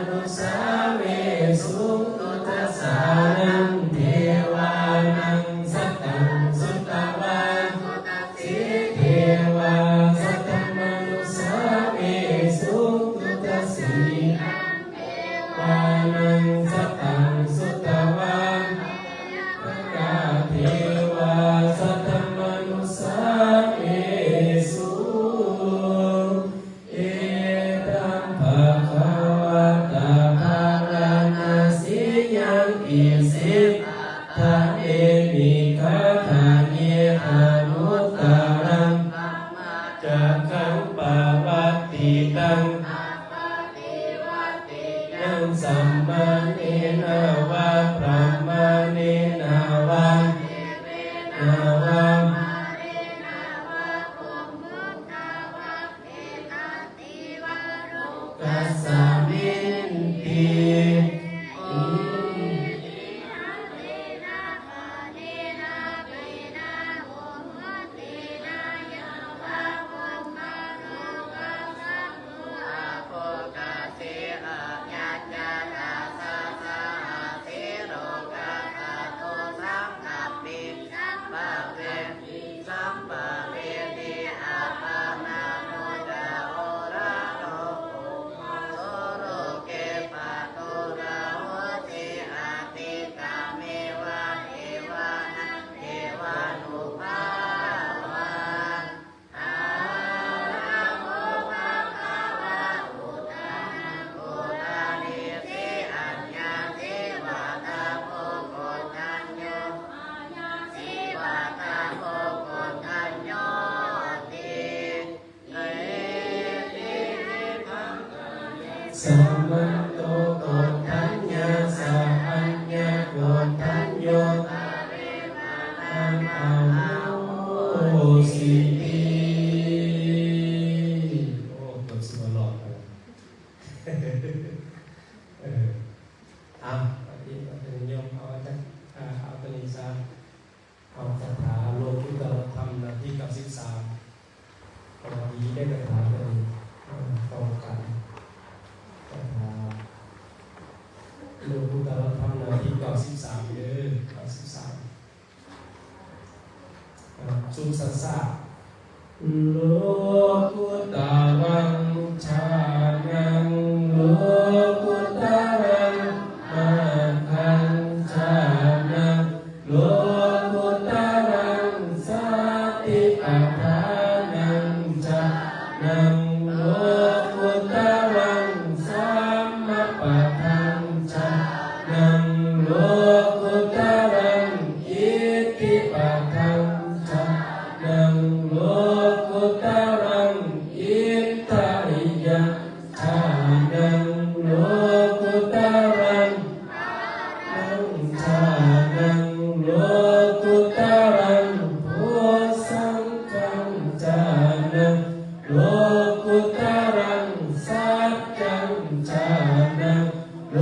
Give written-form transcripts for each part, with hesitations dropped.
นุสาเวสุตุตัสสานังเทวานังสัตตังสุตตวาสิเทวาสัตตมนุสาเวสุตุตัสสีวานังสัตตังสุตตวากาเทวาสัตตมนุสาเวสุเอตังภะคะวะตาภารณสียังอิสิทะเอมิคาทาเยอนุตตรังจักขังปะวัตติตังยังสัมมาเนนะวะพระมาเนนะวะนะวะกัสสะมินติสัมมันโตโกฏัญญาสัพพัญญาโกฏัญโยอันอาโหสิติโอ้ตบสิบ่รอดเอาปฏิบัตินิยมเอาจักเอาตัวนี้ซะเอาคาถาโลกุตตรธรรมหน้าที่93วันนี้ได้คาถาตัวนี้ตรงกันโลกุตตรธรรมหน้าที่93เด้อ93สุสัสสะโลกุตตรังชานังโลกุตตรังมาคังชานังโลกุตตรังสัตติปัฏฐานังชานังโลกุตตรังสัมมาปัฏฐังชานังโลกุตตรังอิทธิปัฏฐังชานังโลกุตตรังอิทธิยังชานังโลกุตตรังชานังโลกุตตรังโพสังฆังชานังโลกุตตรังสัจจังชานังโล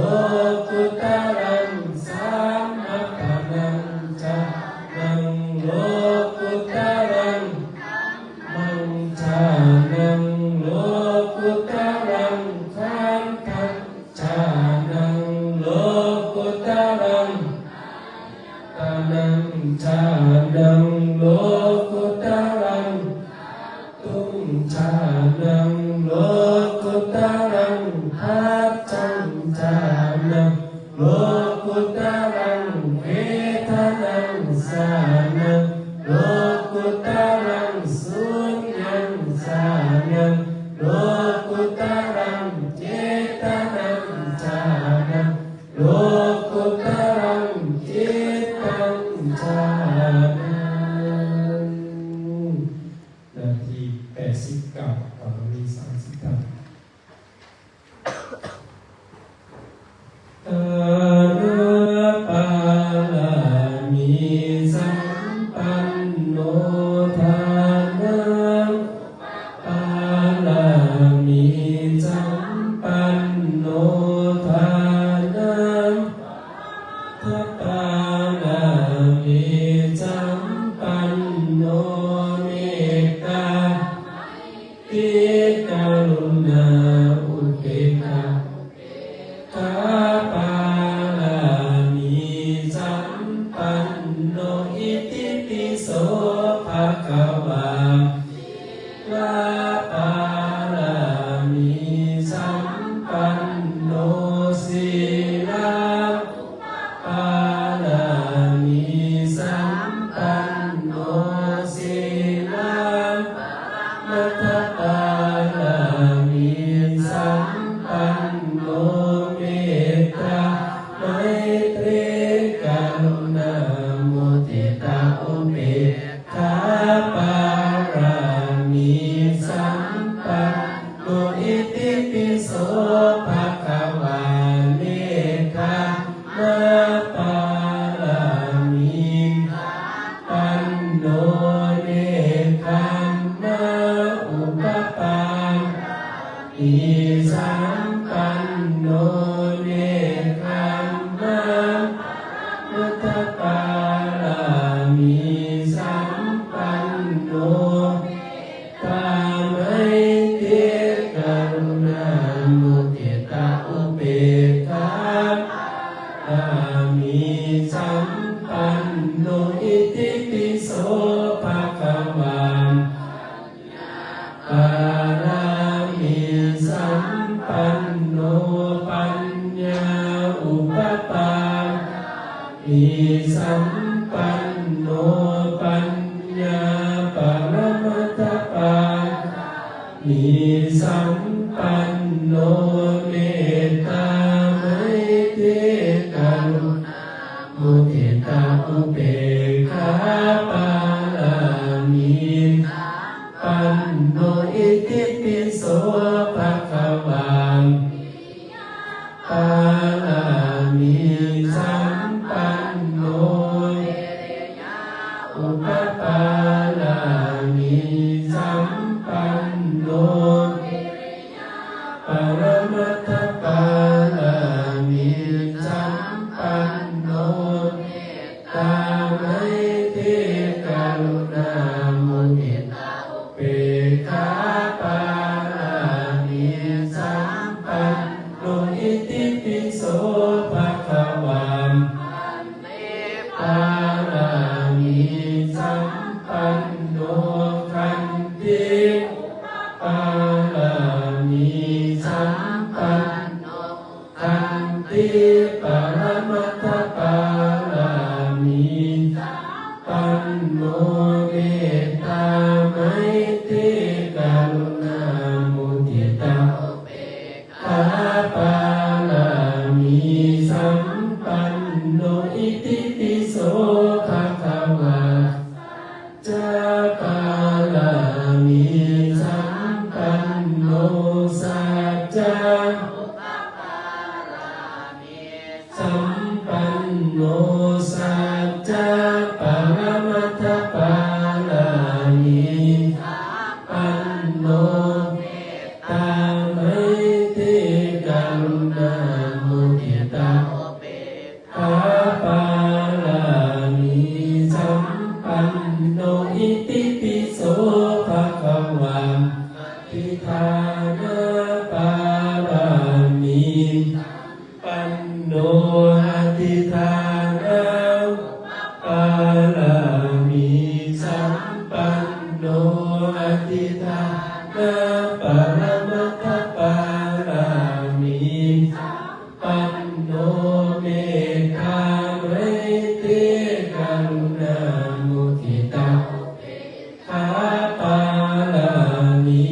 กุตตรังสัมมาปัฏฐังชานังโลกุตตรังมังชานังโลกุตตรังขันธังชานังโลกุตตรังตานังชานังโลกุตตรังตุงชานังโลกุตตรังหัตถังชานังโลกุตตรังเวทนังสานังโลกุตตรังสุญญังสานังโลกุตตรังเจตนังชานังโลกุตตรังจิตตังชานังนาที89กับนาที30 ภะคะวาเนคขมะปาลามิปันโนเนคขมะอุปปาอิสัมปันโนเนคขมะอุทธัปปาลามิสัมปันโนปาไมติกรุณามุทิตาอุเบกขาปามิสัมปันโนอิติปิโสภะคะวาปารามิสัมปันโนปัญญาอุปปาอิสัมปันโนปัญญาปรมัตถปาอิสัมปันโนเมตตาไมตรีกรุณามุทิตาอุเบกขาปาลามิปันโนอิติปิโสภะคะวาปาลามิสัมปันโนอุปปาลามิสัมปันโนปรมัตถปาลามิสัมปันโนตาไมตรีกรุณามุทิตาอุเบกขาปาลามิสัมปันโนอิติปิโสภะคะวาปาลามิสัมปันโนขันติปาลามิสัมปันโนขันติปรมัตถปาลามิปันโนเมตตาไมตรีกรุณามุทิตาอุเบกขาปาลามิสัมปันโนอิติปิโสภะคะวาจาปาลามิสัมปันโนสัจจาสัมปันโนสัจจะปรมัตถปาลามิปันโนตาไมตรีกรุณามุทิตาอุเบกขาปาลามิสัมปันโนอิติปิโสภะคะวาทิฏฐานาปารามิปันโนอธิฐานาปาลามิสัมปันโนอธิฐานาปรมัตถปาลามิปันโนเมตตาไมตรีกรุณามุทิตาอุเบกขาปาลามิ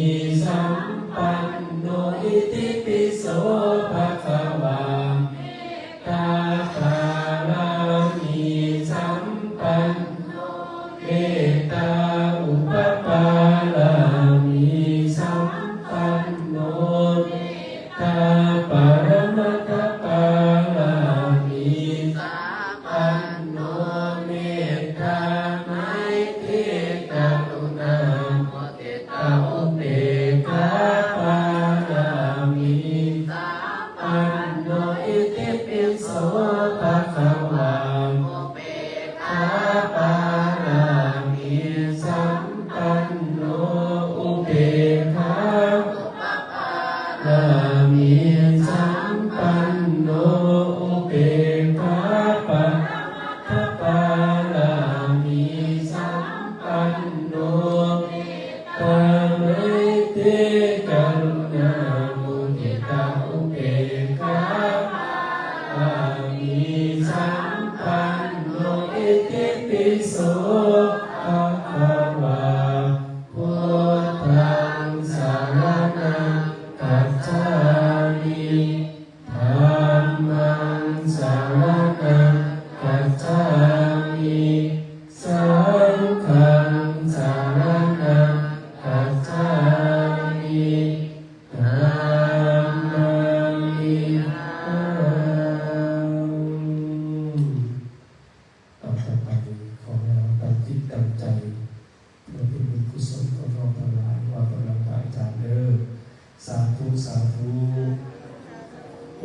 สัมปันโนอิติปิโสภะคะวาตาปาลามิสัมปันโนเมตตาอุปปาลามิสัมปันโนตาปรมัตถปาลามิปันโนเมตตาไมตรีกรุณามุทิตาอุเบกขาปาลามิปันโนอิติปิโสภะคะวาขาปาลามิสัมปันโนอุเบกขาลามิสัมปัน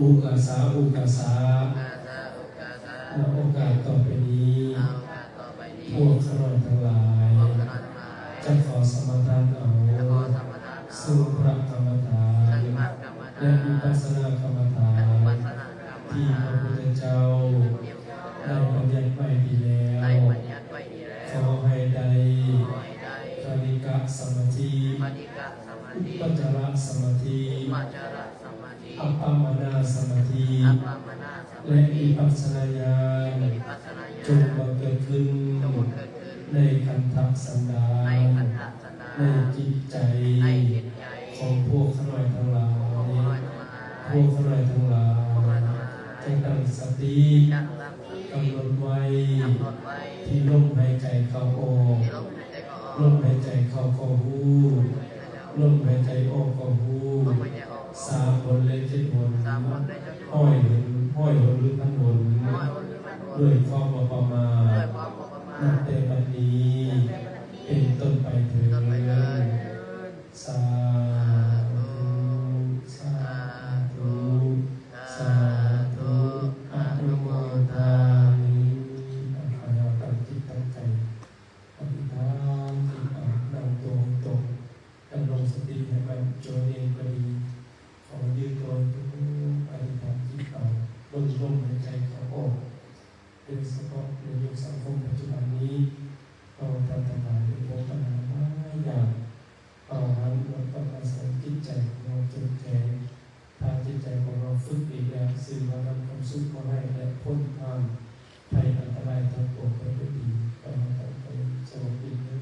อุกาสาอุกาสาณโอกาสต่อไปนี้พวกข้าราชทั้งหลายจะขอสมทานเอาซึ่งพระกรรมฐานและวิปัสสนากรรมฐานที่พระพุทธเจ้าได้บัญญัติไว้ดีแล้วขอให้ได้คณิกะสมาธิปัจจารสมาธิอัปปมนาสมาธิและวิปัสสนาญาณจงบังเกิดขึ้นในขันธสันดานในจิตใจของพวกข้าราชทั้งหลายพวกข้าราชทั้งหลายจงตั้งสติกำหนดไว้ที่ลมหายใจเข้าออกลมหายใจเข้าก็หูลมหายใจออกก็หู3 หนและ7 หนห้อยหนหรือพันหนด้วยความประมาทนับแต่บัดนี้เป็นต้นไปเถิดสาธุสาธุสาธุอนุโมทามิขอให้เราตั้งจิตตั้งใจอธิษฐานจิตนั่งตรงดำรงสติให้มันโจเองก็ดีขอยืดตัวทุกอธิษฐานจิตลดลมหายใจเข้าออกโดยเฉพาะในยุคสังคมปัจจุบันนี้เราทำต่างๆด้วยปัญหาหลายอย่างเราหันมาต้องอาศัยจิตใจของเราจนแข็งถ้าจิตใจของเราฝึกดีแล้วสื่อมานำความสุขมาให้และพ้นความภัยอันตรายทั้งปวงไปด้วยดีก็มาทำไปสวัสดีนะ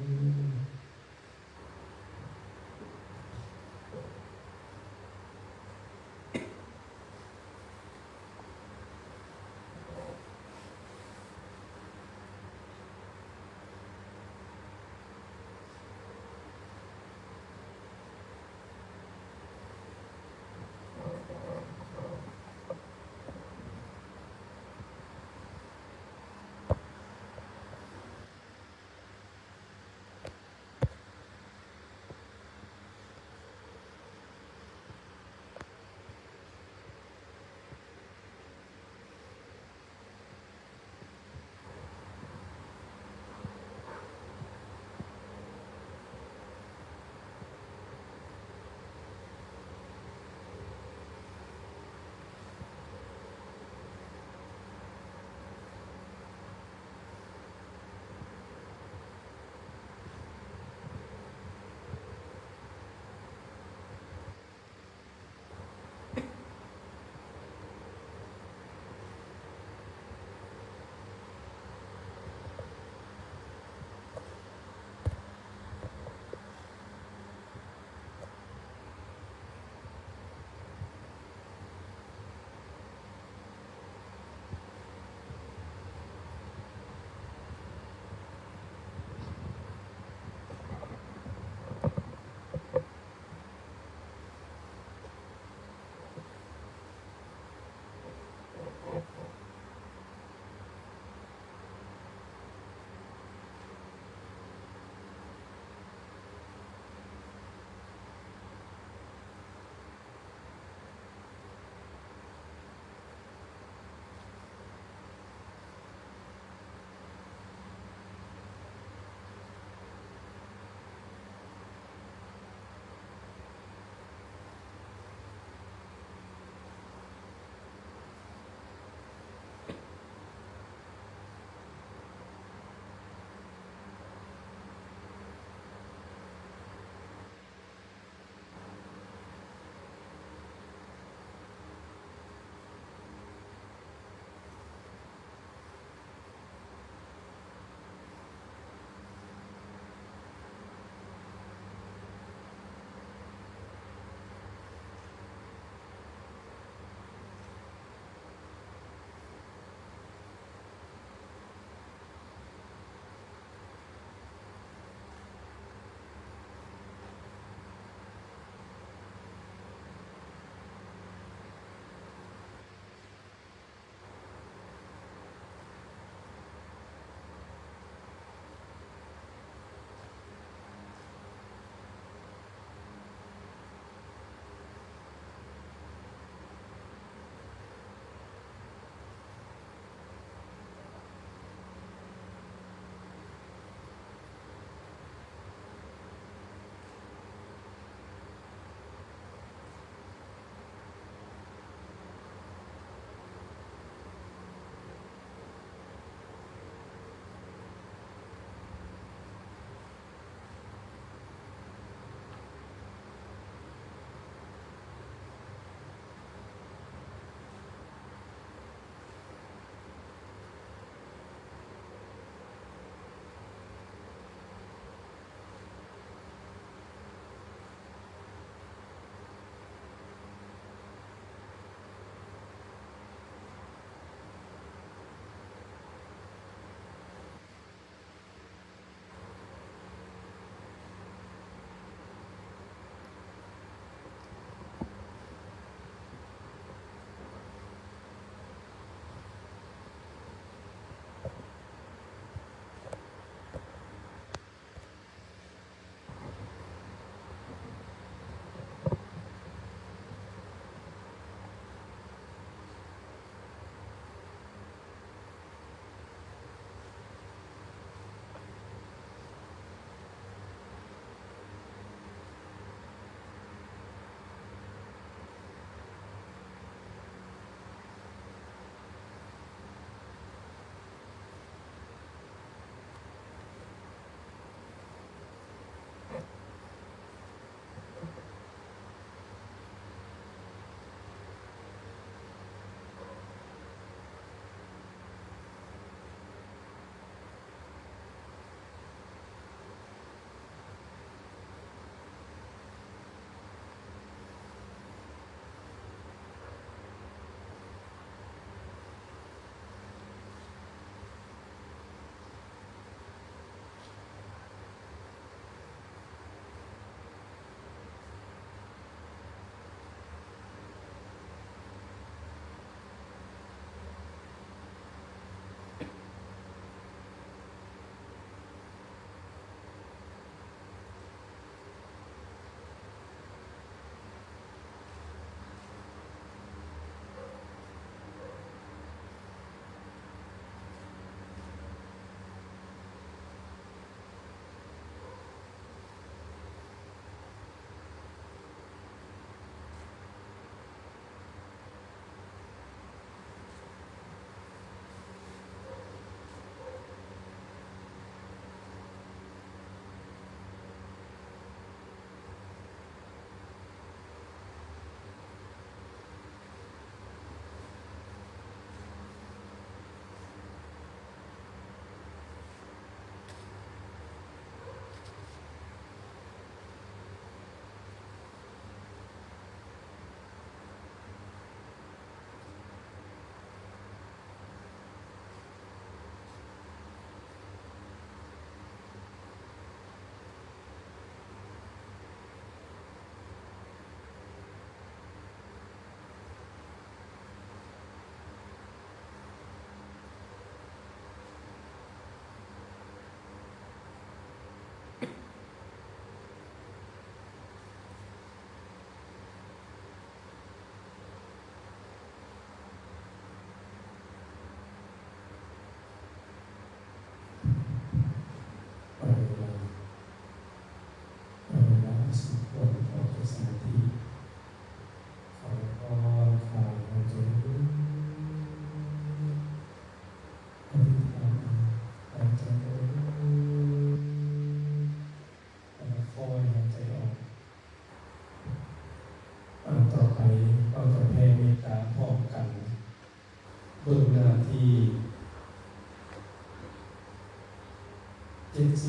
เ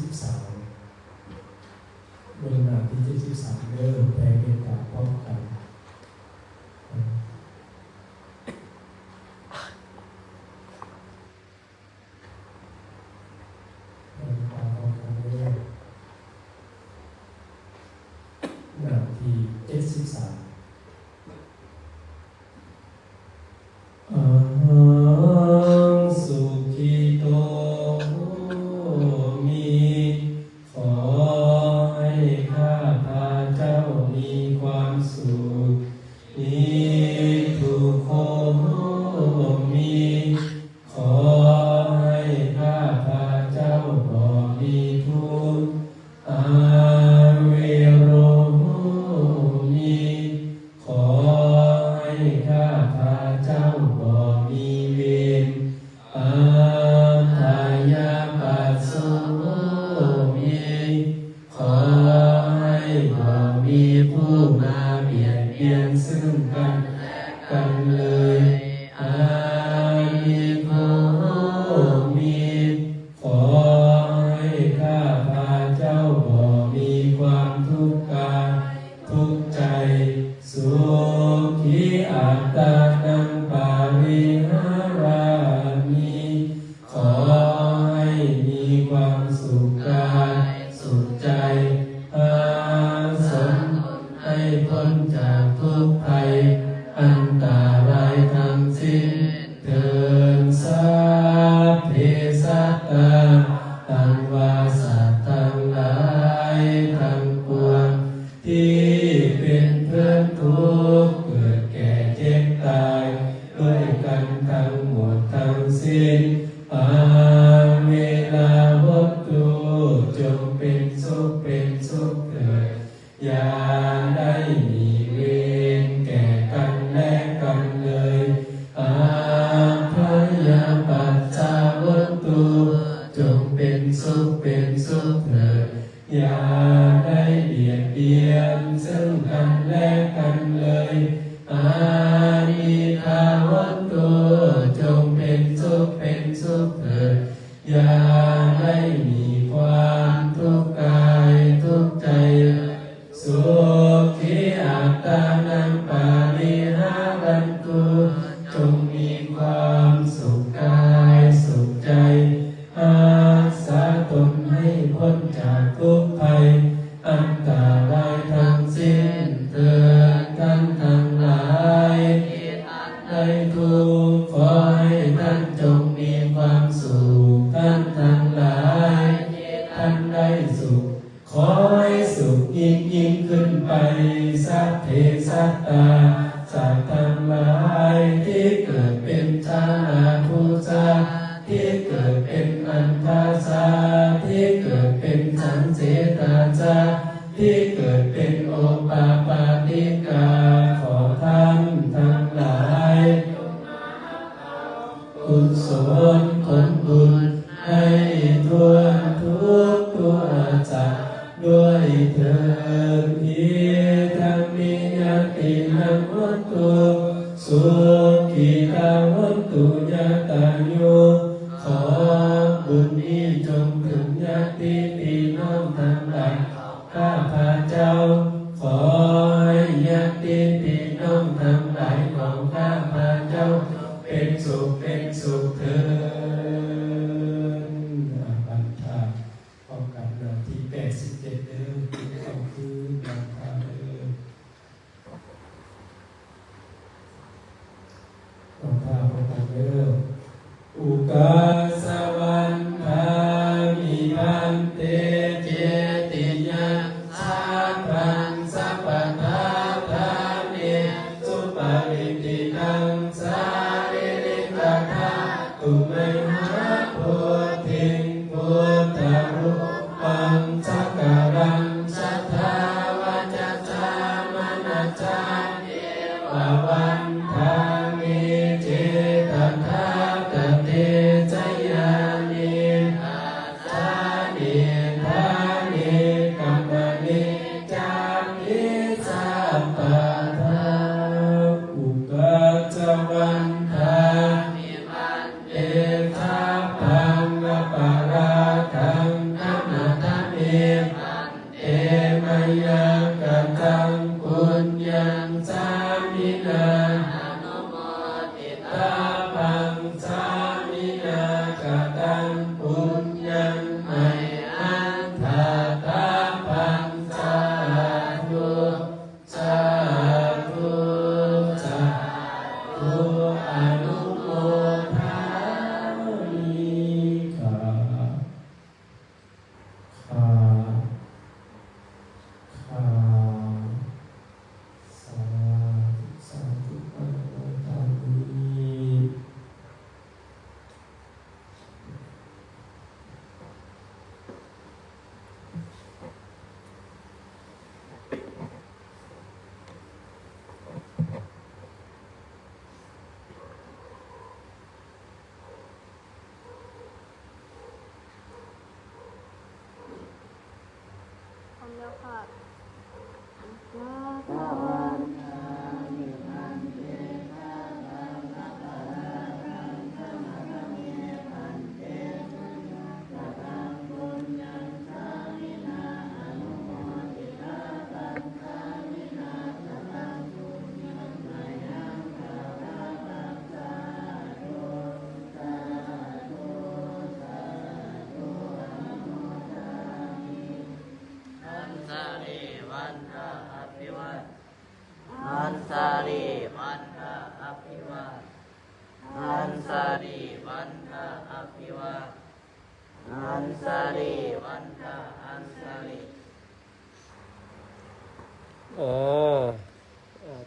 บิ่งหน้าที่73เด้อแผ่เมตตาพร้อมกันหน้าที่73สุขิโตมีขอให้ข้าพเจ้ามีความสุขนิทุกโขมีขอให้ข้าพเจ้าบ่มีทุกข์อาเวโรมีขอให้ข้าพเจ้าบ่มีเวรอาทายาปัสโสมีขอให้บ่มีผู้มาเบียดเบียนซึ่งกันและกันเลยอานิโกมีขอให้ข้าพเจ้าบ่มีความทุกข์กายทุกข์ใจสุขีอัตตานังปาริหารามิขอให้มีความสุขกายสุขใจอาสมให้พ้นจากทุกภัยอันตรายทั้งสิ้นเถิดสาเพสัตตาตังวาสัตตังหลายทั้งปวงที่เป็นเพื่อนทุกข์เกิดแก่เจ็บตายด้วยกันทั้งหมดทั้งสิ้นอาเวลาวัตถุจงเป็นสุขเถิดอย่าได้มีเวรแก่กันและกันเลยอาพยาปัสสาวัตถุจงเป็นสุขเถิดอย่าได้เบียดเบียนซึ่งกันและกันเลยอานิทาวัตถุจงเป็นสุขเถิดอย่าได้มีความทุกข์กายทุกข์ใจสุขีอัตตานังปาริหารันตุจงมีความสุขกายสุขใจอาสาตนให้พ้นจากทุกภัยอันตรายทั้งสิ้นเถิดท่านทั้งหลายได้ทุกข์ขอให้ท่านจงมีความสุขท่านทั้งหลายท่านได้สุขขอให้สุขยิ่งขึ้นไปสัพเพสัตตาสัตว์ทั้งหลายที่เกิดเป็นชานาภูชาที่เกิดเป็นอันทาสาที่เกิดเป็นสังเสตาจาที่เกิดเป็นโอปาปาติกาขอท่านทั้งหลายกุศลผลบุญให้ทั่วทุกตัวจักด้วยเถิดอิทังมิยตินังวัตตุสุขิตาวัตตุยตายุขอบุญนี้จงถึงญาติพี่น้องทั้งหลายข้าพเจ้าขอให้ญาติพี่น้องทั้งหลายของข้าพเจ้าเป็นสุขเถิดบันทาป้องกันหน้าที่87เด้อเข้าคือบันทาเด้อบันทาป้องกันเด้ออุกาสวันทามิพันเตเจติยังสัพพังสัพพทาทานิสุปาริตินังสาริริกธาตุไมหาโพธิพุทธรูปังสักการังสัทธาวาจาจามนัจจาเอวะวันทามิเจตถาคเตจยานิอาสานิทานิกัมมนิจามิสัพพะทาอุกัจจวัน วันทะอภิวาอันสาลีวันทะอันสาลี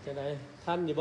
จะได้ท่านอยู่บ่